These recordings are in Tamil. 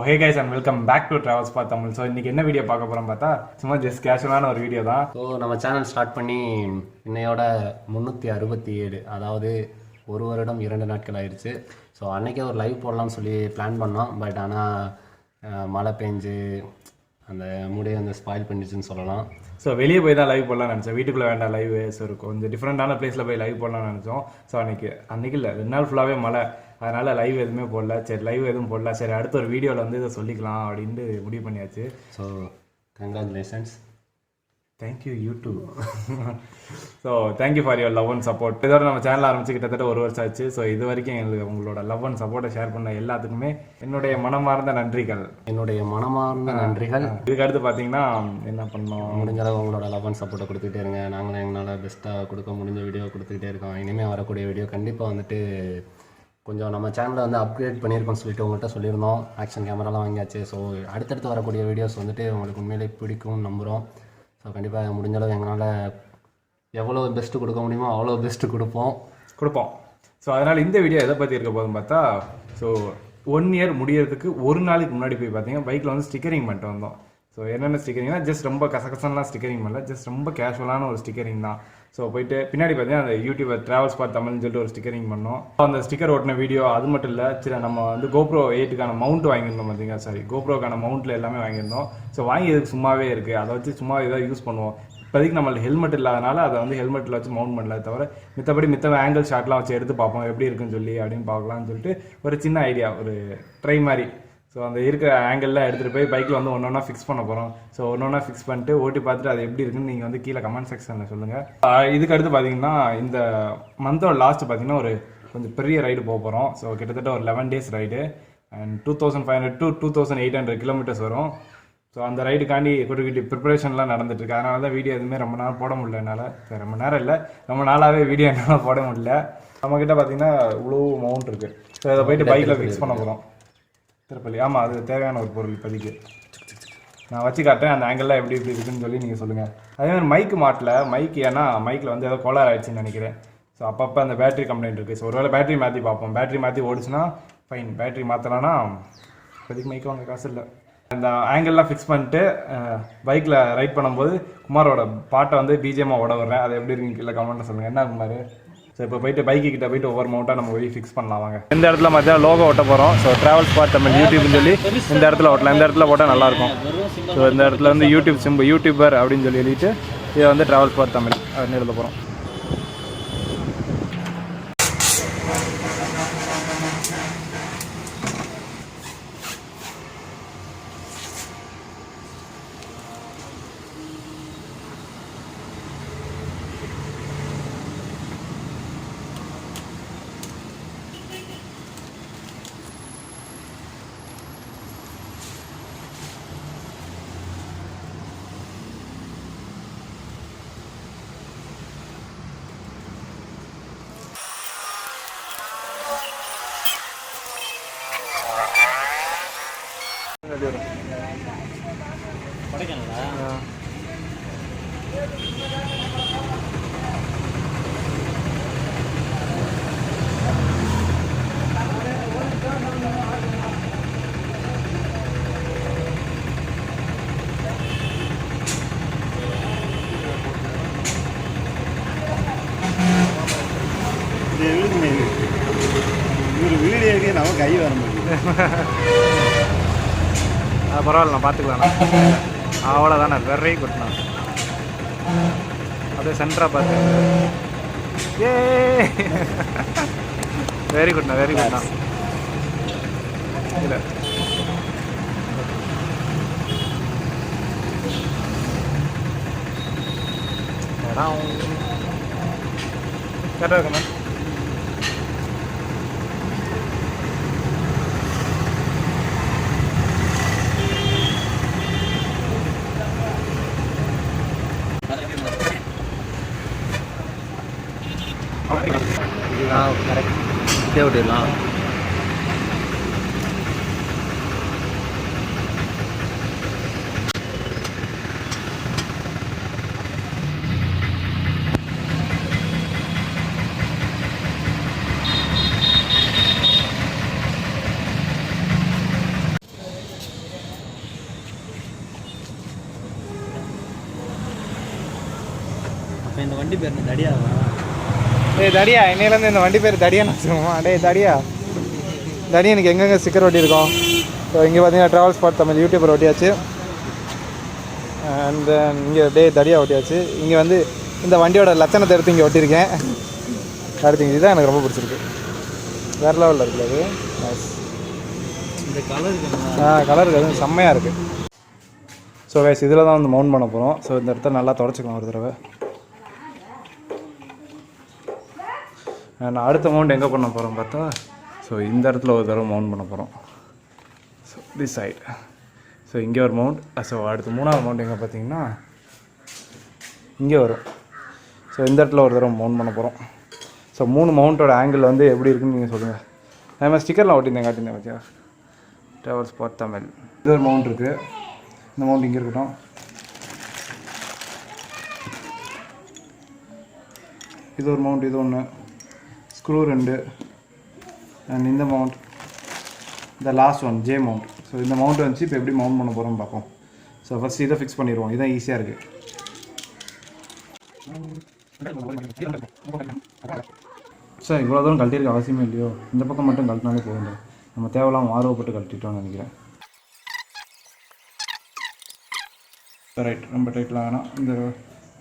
hey guys and welcome back to Travelspot Tamil. So இன்னைக்கு என்ன வீடியோ பார்க்க போறோம் பார்த்தா சும்மா ஜஸ்ட் கேஷுவலான ஒரு வீடியோ தான். ஸோ நம்ம சேனல் ஸ்டார்ட் பண்ணி இன்னையோட 367, அதாவது ஒரு வருடம் 2 நாட்கள் ஆயிடுச்சு. ஸோ அன்றைக்கே ஒரு லைவ் போடலாம்னு சொல்லி பிளான் பண்ணோம். பட் ஆனால் மழை பெஞ்சு அந்த மூடியை வந்து ஸ்பாயில் பண்ணிச்சுன்னு சொல்லலாம். ஸோ வெளியே போய் தான் லைவ் போடலாம்னு நினச்சோம். வீட்டுக்குள்ளே வேண்டாம் லைவ். ஸோ கொஞ்சம் டிஃப்ரெண்டான பிளேஸில் போய் லைவ் போடலாம்னு நினச்சோம். ஸோ அன்றைக்கி இல்லை 2 நாள் ஃபுல்லாகவே மழை, அதனால் லைவ் எதுவுமே போடல. சரி லைவ் எதுவும் போடல, சரி அடுத்த ஒரு வீடியோவில் வந்து இதை சொல்லிக்கலாம் அப்படின்ட்டு முடிவு பண்ணியாச்சு. So congratulations, thank you YouTube. So thank you for your love and support. இதோட நம்ம சேனல் ஆரம்பிச்சு கிட்டத்தட்ட 1 வருஷம் ஆச்சு. ஸோ இது வரைக்கும் எங்களுக்கு உங்களோட லவ் அண்ட் சப்போர்ட்டை ஷேர் பண்ண எல்லாத்துக்குமே என்னுடைய மனமார்ந்த நன்றிகள். இதுக்கு அடுத்து பார்த்தீங்கன்னா என்ன பண்ணோம், முடிஞ்ச அளவு உங்களோட லவ் அண்ட் சப்போர்ட்டை கொடுத்துக்கிட்டே இருங்க. நாங்களும் எங்களால் பெஸ்ட்டாக கொடுக்க முடிஞ்ச வீடியோ கொடுத்துக்கிட்டே இருக்கோம். இனிமேல் வரக்கூடிய வீடியோ கண்டிப்பாக வந்துட்டு கொஞ்சம் நம்ம சேனலில் வந்து அப்கிரேட் பண்ணியிருக்கோம்னு சொல்லிட்டு உங்கள்கிட்ட சொல்லியிருந்தோம். ஆக்ஷன் கேமராலாம் வாங்கியாச்சு. ஸோ அடுத்தடுத்து வரக்கூடிய வீடியோஸ் வந்துட்டு உங்களுக்கு உண்மையிலே பிடிக்கும்னு நம்புகிறோம். ஸோ கண்டிப்பாக முடிஞ்ச அளவு எங்களால் எவ்வளோ பெஸ்ட்டு கொடுக்க முடியுமோ அவ்வளோ பெஸ்ட்டு கொடுப்போம். ஸோ அதனால் இந்த வீடியோ எதை பற்றி இருக்க போதும் பார்த்தா, ஸோ 1 இயர் முடியறதுக்கு ஒரு நாளைக்கு முன்னாடி போய் பார்த்தீங்கன்னா பைக்கில் வந்து ஸ்டிக்கரிங் பண்ணிட்டு வந்தோம். ஸோ என்னென்ன ஸ்டிக்கரிங்னா ஜஸ்ட் ரொம்ப கசகசன்லாம் ஸ்டிக்கரிங் பண்ணல, ஜஸ்ட் ரொம்ப கேஷுவலான ஒரு ஸ்டிக்கரிங் தான். ஸோ போயிட்டு பின்னாடி பார்த்தீங்கன்னா அந்த யூடியூபர் ட்ராவல்ஸ்பாட் தமிழ்னு சொல்லிட்டு ஒரு ஸ்டிக்கரிங் பண்ணோம். அந்த ஸ்டிக்கர் ஓட்டின வீடியோ அது மட்டும் இல்லை, சரி நம்ம வந்து GoPro 8க்கான மவுண்ட் வாங்கியிருந்தோம் பார்த்தீங்கன்னா, சாரி GoProக்கான மவுண்ட்டில் எல்லாமே வாங்கியிருந்தோம். ஸோ வாங்கி இதுக்கு சும்மாவே இருக்குது, அதை வச்சு சும்மா இதாக யூஸ் பண்ணுவோம். இப்போதைக்கு நம்மளுக்கு ஹெல்மெட் இல்லாதனால அதை வந்து ஹெல்மெட்டில் வச்சு மவுண்ட் பண்ணல, தவிர மித்த ஆங்கிள் ஷாட்லாம் வச்சு எடுத்து பார்ப்போம் எப்படி இருக்குன்னு சொல்லி அப்படின்னு பார்க்கலாம்னு சொல்லிட்டு ஒரு சின்ன ஐடியா, ஒரு ட்ரை மாதிரி. ஸோ அந்த இருக்கிற ஆங்கிள்லாம் எடுத்துகிட்டு போய் பைக்கில் வந்து ஒன்றா ஃபிக்ஸ் பண்ண போகிறோம். ஸோ ஒன்றா ஃபிக்ஸ் பண்ணிட்டு ஓட்டி பார்த்துட்டு அது எப்படி இருக்குன்னு நீங்கள் வந்து கீழே கமெண்ட் செக்ஷனில் சொல்லுங்கள். இதுக்கு அடுத்து பார்த்தீங்கன்னா இந்த மந்தோட லாஸ்ட்டு பார்த்தீங்கன்னா ஒரு கொஞ்சம் பெரிய ரைடு போக போகிறோம். ஸோ கிட்டத்தட்ட ஒரு 11 days ride and 2500 to 2800 kilometres வரும். ஸோ அந்த ரைடுக்காண்டி கொடுக்கிட்டு ப்ரிப்பரேஷன்லாம் நடந்துட்டுருக்கு. அதனால தான் வீடியோ எதுவுமே ரொம்ப நாள் போட முடியல என்னால். சரி ரொம்ப நேரம் இல்லை, ரொம்ப நாளாகவே வீடியோ என்னால் போட முடியல. நம்மக்கிட்ட பார்த்தீங்கன்னா இவ்வளோ மவுண்ட் இருக்குது. ஸோ இதை போயிட்டு பைக்கில் ஃபிக்ஸ் பண்ண போகிறோம். திருப்பள்ளி, ஆமாம் அது தேவையான ஒரு பொருள். இப்போதைக்கு நான் வச்சு காட்டுறேன், அந்த ஆங்கிள்லாம் எப்படி இருக்குன்னு சொல்லி நீங்கள் சொல்லுங்கள். அதேமாதிரி மைக்கு மாட்டல, ஏன்னா மைக்கில் வந்து ஏதோ கோளாறு ஆயிடுச்சுன்னு நினைக்கிறேன். ஸோ அப்பப்போ அந்த பேட்டரி கம்ப்ளைண்ட் இருக்குது. ஸோ ஒருவேளை பேட்டரி மாற்றி பார்ப்போம். பேட்டரி மாற்றி ஓடிச்சுன்னா ஃபைன், பேட்டரி மாற்றலான்னா இப்போதைக்கு மைக்கு வாங்க காசு இல்லை. அந்த ஆங்கிள்லாம் ஃபிக்ஸ் பண்ணிட்டு பைக்கில் ரைட் பண்ணும்போது குமாரோட பாட்டை வந்து பிஜிஎம்மாக ஓட வர்றேன். அது எப்படி இருக்குன்னு கீழே கமெண்ட்டில் சொல்லுங்கள். என்ன குமார்? ஸோ இப்போ போயிட்டு பைக்கு கிட்ட போயிட்டு ஒவ்வொரு மவுண்ட்டாக நம்ம போய் ஃபிக்ஸ் பண்ணலாம் வாங்க. இந்த இடத்துல பார்த்தீங்கன்னா லோகோ ஓட்ட போகிறோம். ஸோ ட்ராவல்ஸ்பாட் தமிழ் யூடியூப்னு சொல்லி இந்த இடத்துல ஓட்டலாம். இந்த இடத்துல போட்டால் நல்லாயிருக்கும். ஸோ இந்த இடத்துல வந்து யூடியூபர் அப்படின்னு சொல்லி எழுதிட்டு இதை வந்து ட்ராவல்ஸ்பாட் தமிழ் அப்படின்னு எழுத போகிறோம். வீடியோக்கு நம்ம கை வர முடியும். அது பரவாயில்ல, நான் பார்த்துக்கலாண்ணா. அவ்வளோதானே, வெரி குட்ண்ணா. அப்படியே சென்டராக பார்த்து. ஏ வெரி குட்ண்ணா, வெரி குட்ண்ணா. இல்லை கரெக்டாக இருக்குண்ணா. கரெக்டாக விட்டுடலாம். இந்த வண்டி பேர் என்ன தடியாவா? டேய் தடியா, இன்னையிலேருந்து இந்த வண்டி பேர் தடியான்னு வச்சுக்கோமா. டேய் தடியா, தடியனுக்கு எங்கெங்கே ஸ்டிக்கர் ஒட்டியிருக்கோம். ஸோ இங்கே பார்த்தீங்கன்னா Travelspot Tamil யூடியூபர் ஒட்டியாச்சு. அண்ட் தென் இங்கே தடியா ஒட்டியாச்சு. இங்கே வந்து இந்த வண்டியோட லட்சணத்தை எடுத்து இங்கே ஒட்டியிருக்கேன். அடுத்து இதுதான் எனக்கு ரொம்ப பிடிச்சிருக்கு. வேறு லெவலில் இருக்குது அது. நைஸ். இந்த கலருக்கு கலருக்கு அது செம்மையாக இருக்குது. ஸோ கைஸ் இதில் தான் வந்து மவுண்ட் பண்ண போகிறோம். ஸோ இந்த இடத்த நல்லா தொடச்சிக்கலாம் ஒரு தடவை. நான் அடுத்த மவுண்ட் எங்கே பண்ண போகிறோம் பார்த்தா, ஸோ இந்த இடத்துல ஒரு தடவை மவுண்ட் பண்ண போகிறோம். So this side. ஸோ இங்கே ஒரு மவுண்ட். ஸோ அடுத்து 3வது மவுண்ட் எங்கே பார்த்தீங்கன்னா இங்கே வரும். ஸோ இந்த இடத்துல ஒரு தடவை மவுண்ட் பண்ண போகிறோம். ஸோ 3 மவுண்ட்டோட ஆங்கிள் வந்து எப்படி இருக்குன்னு நீங்கள் சொல்லுங்கள். அதே மாதிரி ஸ்டிக்கர்லாம் ஒட்டியிருந்தேன் காட்டியிருந்தேன் பார்த்தியா, Travelspot Tamil. இது ஒரு மவுண்ட் இருக்குது. இந்த மவுண்ட் இங்கே இருக்கட்டும். இது ஒரு மவுண்ட், இது ஒன்று, ஸ்க்ரூ 2, அண்ட் இந்த மவுண்ட், இந்த last one J mount. So இந்த மவுண்ட் வந்துச்சு. இப்போ எப்படி மவுண்ட் பண்ண போகிறோம்னு பார்ப்போம். ஸோ ஃபஸ்ட் இதை ஃபிக்ஸ் பண்ணிடுவோம். இதுதான் ஈஸியாக இருக்குது. சார் இவ்வளோ தூரம் கழட்டியிருக்க அவசியமே இல்லையோ, இந்த பக்கம் மட்டும் கழட்டினாலே போகுது. நம்ம தேவையில்லாம ஆர்வப்பட்டு கழட்டிட்டோம்னு நினைக்கிறேன். ரைட், ரொம்ப டைட்லாம் வேணாம்.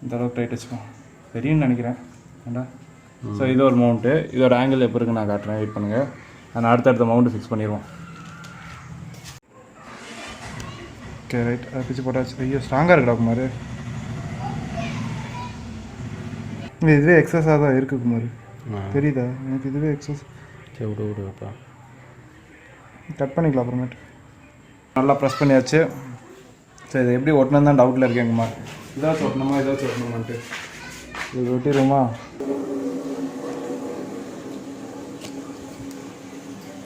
இந்த அளவுக்கு டைட் வச்சுக்கோம். சரின்னு நினைக்கிறேன் ஏண்டா. ஸோ இது ஒரு மவுண்ட்டு. இதோட ஆங்கிள் எப்போ இருக்குன்னு நான் காட்டுறேன், வெயிட் பண்ணுங்கள். நான் அடுத்தடுத்த மவுண்ட்டு ஃபிக்ஸ் பண்ணிடுவோம். ஓகே ரைட், அதை பிச்சு போட்டாச்சு. ஐயோ ஸ்ட்ராங்காக இருக்குடா குமார். இதுவே எக்ஸஸாக தான் இருக்குது குமார், தெரியுதா எனக்கு? இதுவே எக்ஸஸ். விடுப்பா, கட் பண்ணிக்கலாம் அப்புறமேட்டு. நல்லா ப்ரெஸ் பண்ணியாச்சு. சரி இது எப்படி ஒட்டணும் தான் டவுட்டில் இருக்கேங்கம்மா. இதாச்சும் ஒட்டணுமா இதாச்சும் ஒட்டணுமான்ட்டு. இது ஒட்டிடுவோமா?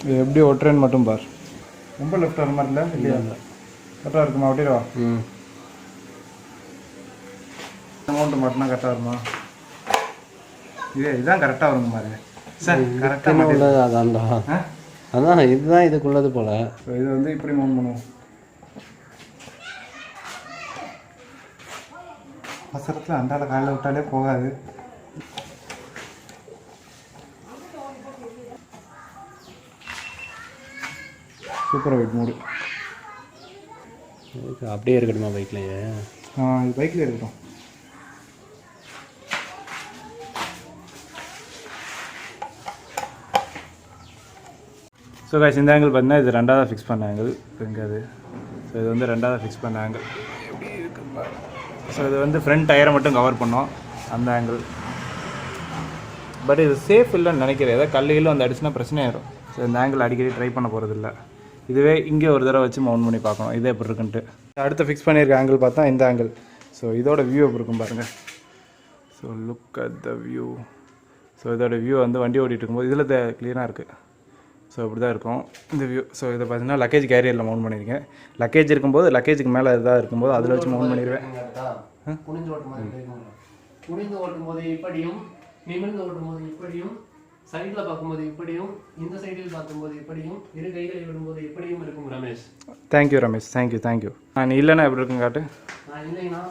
இது எப்படி ஒட்டுறேன்னு மட்டும் பார். ரொம்ப லெஃப்ட் வர மாதிரி இல்லை இல்லையா? கரெக்டாக இருக்குமா? ஒட்டிடுவா. அமௌண்ட்டு மட்டும்னா கரெக்டாக வருமா? இதுதான் கரெக்டாக வருங்க மாதிரி சார். கரெக்டாக உள்ளது அதான்டா. அதான் இதுதான் இதுக்குள்ளது போல். ஸோ இது வந்து இப்படி மவுண்ட் பண்ணுவோம். அவசரத்தில் அண்டால காலையில் விட்டாலே போகாது. சூப்பராக வெயிட் மூடு. அப்படியே இருக்கட்டுமா பைக்லையே? இது பைக்கில் இருக்கட்டும். ஸோ காய்ச்சி இந்த ஆங்கிள் பார்த்தீங்கன்னா இது 2வது ஃபிக்ஸ் பண்ண ஆங்கிள். இங்கே அது. ஸோ இது வந்து 2வது ஃபிக்ஸ் பண்ண ஆங்கிள். எப்படி இருக்குங்க. ஸோ இது வந்து ஃப்ரண்ட் டயரை மட்டும் கவர் பண்ணோம் அந்த ஆங்கிள். பட் இது சேஃப் இல்லைன்னு நினைக்கிறேன். ஏதாவது கல்லுகளும் வந்து அடிச்சுன்னா பிரச்சனை ஆயிடும். ஸோ இந்த ஆங்கிள் அடிக்கடி ட்ரை பண்ண போகிறதில்ல. இதுவே இங்கே ஒரு தடவை வச்சு மவுண்ட் பண்ணி பார்க்கணும் இது எப்படி இருக்குன்ட்டு. அடுத்து ஃபிக்ஸ் பண்ணியிருக்க ஆங்கிள் பார்த்தா இந்த ஆங்கிள். ஸோ இதோட வியூ எப்படி இருக்கும் பாருங்கள். So look at the view. So இதோட வியூ வந்து வண்டி ஓட்டிகிட்டு இருக்கும்போது இதில் க்ளீனாக இருக்குது. ஸோ இப்படி தான் இருக்கும் இந்த வியூ. ஸோ இதை பார்த்தீங்கன்னா லக்கேஜ் கேரியரில் மவுண்ட் பண்ணியிருக்கேன். லக்கேஜ் இருக்கும்போது லக்கேஜுக்கு மேலே எதாவது இருக்கும்போது அதில் வச்சு மவுண்ட் பண்ணிடுவேன். குனிஞ்சு ஓட்டும் போது இப்படியும், நிமிர்ந்து ஓட்டும் போது இப்படியும், சைடில் பார்க்கும்போது இப்படியும், இந்த சைடில் பார்க்கும்போது இப்படியும், இரு கைகளை விடும்போது இப்படியும் இருக்கும் ரமேஷ். Thank you Ramesh, thank you. நீ இல்லைன்னா எப்படி இருக்கும் காட்டு. நான் இல்லைன்னா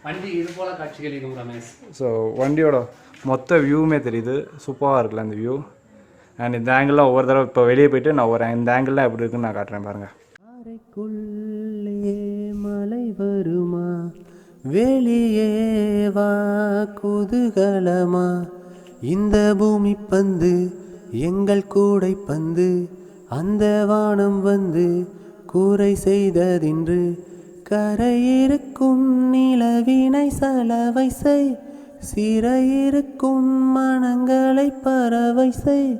வண்டி இது போல் காட்சிகள் இருக்கும் ரமேஷ். ஸோ வண்டியோட மொத்த வியூவுமே தெரியுது. சூப்பராக இருக்குல்ல அந்த வியூ. அண்ட் இந்த ஆங்கிள்லாம் ஒவ்வொரு தடவை இப்போ வெளியே போயிட்டு நான் இந்த ஆங்கிள்லாம் எப்படி இருக்குன்னு நான் காட்டுறேன் பாருங்கள். அறைக்குள்ளே மலை வருமா, வெளியே வா குதூகலமா, இந்த பூமி பந்து எங்கள் கூடை பந்து, அந்த வானம் வந்து கூரை செய்ததின்று, கரையிருக்கும் நிலவினை சலவை செய், சிறையிருக்கும் மனங்களை பறவை செய்,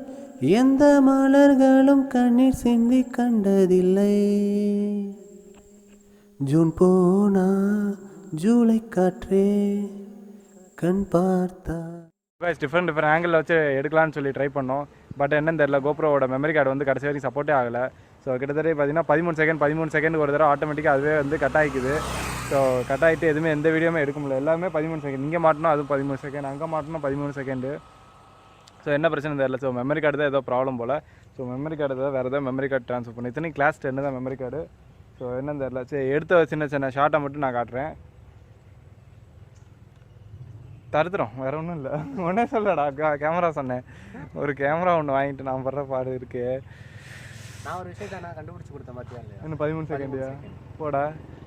எந்த மலர்களும் கண்ணீர் சிந்தி கண்டதில்லை, ஜூன் போனா ஜூலை காற்றே கண் பார்த்தா. டிஃப்ரெண்ட் ஆங்கிளில் வச்சு எடுக்கலான்னு சொல்லி ட்ரை பண்ணோம். பட் என்னன்னு தெரியல, கோப்ரோவோட மெமரி கார்டு வந்து கடைசி வரைக்கும் சப்போர்ட்டே ஆகலை. ஸோ கிட்டத்தட்ட பார்த்தீங்கன்னா 13 செகண்ட் ஒரு தடவை ஆட்டோமேட்டிக்காக அதுவே வந்து கட் ஆகிக்குது. ஸோ கட் ஆகிட்டு எதுவுமே எந்த வீடியோமே எடுக்க முடியல. எல்லாமே 13 செகண்ட். இங்கே மாட்டினோம் அதுவும் 13 செகண்ட், அங்கே மாட்டினோம் 13 செகண்டு. ஸோ என்ன பிரச்சனை தெரியல. ஸோ மெமரி கார்டு தான் ஏதோ ப்ராப்ளம் போல். ஸோ மெமரி கார்டு தான் வேறு ஏதாவது மெமரி கார்டு ட்ரான்ஸ்ஃபர் பண்ணி இத்தனை கிளாஸ் 10 தான் மெமரி கார்டு. ஸோ என்னன்னு தெரியல. சரி எடுத்த சின்ன ஷார்ட்டை மட்டும் நான் காட்டுறேன். தருத்துறோம், வேற ஒன்றும் இல்லை. ஒன்றே சொல்லடா, கேமரா சொன்னேன். ஒரு கேமரா ஒன்று வாங்கிட்டு நான் படுற பாடு இருக்கு. நான் ஒரு விஷயத்தை நான் கண்டுபிடிச்சி கொடுத்தேன் பார்த்தியா இல்லையா? இன்னும் 13 செகண்டியா போடா.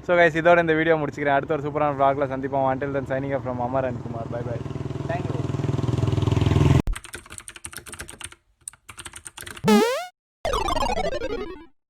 ஸோ கைஸ், இதோட இந்த வீடியோ முடிச்சுக்கிறேன். அடுத்த ஒரு சூப்பரான vlogல சந்திப்போம். Until then, signing off from Amar and Kumar. Bye bye. Thank you.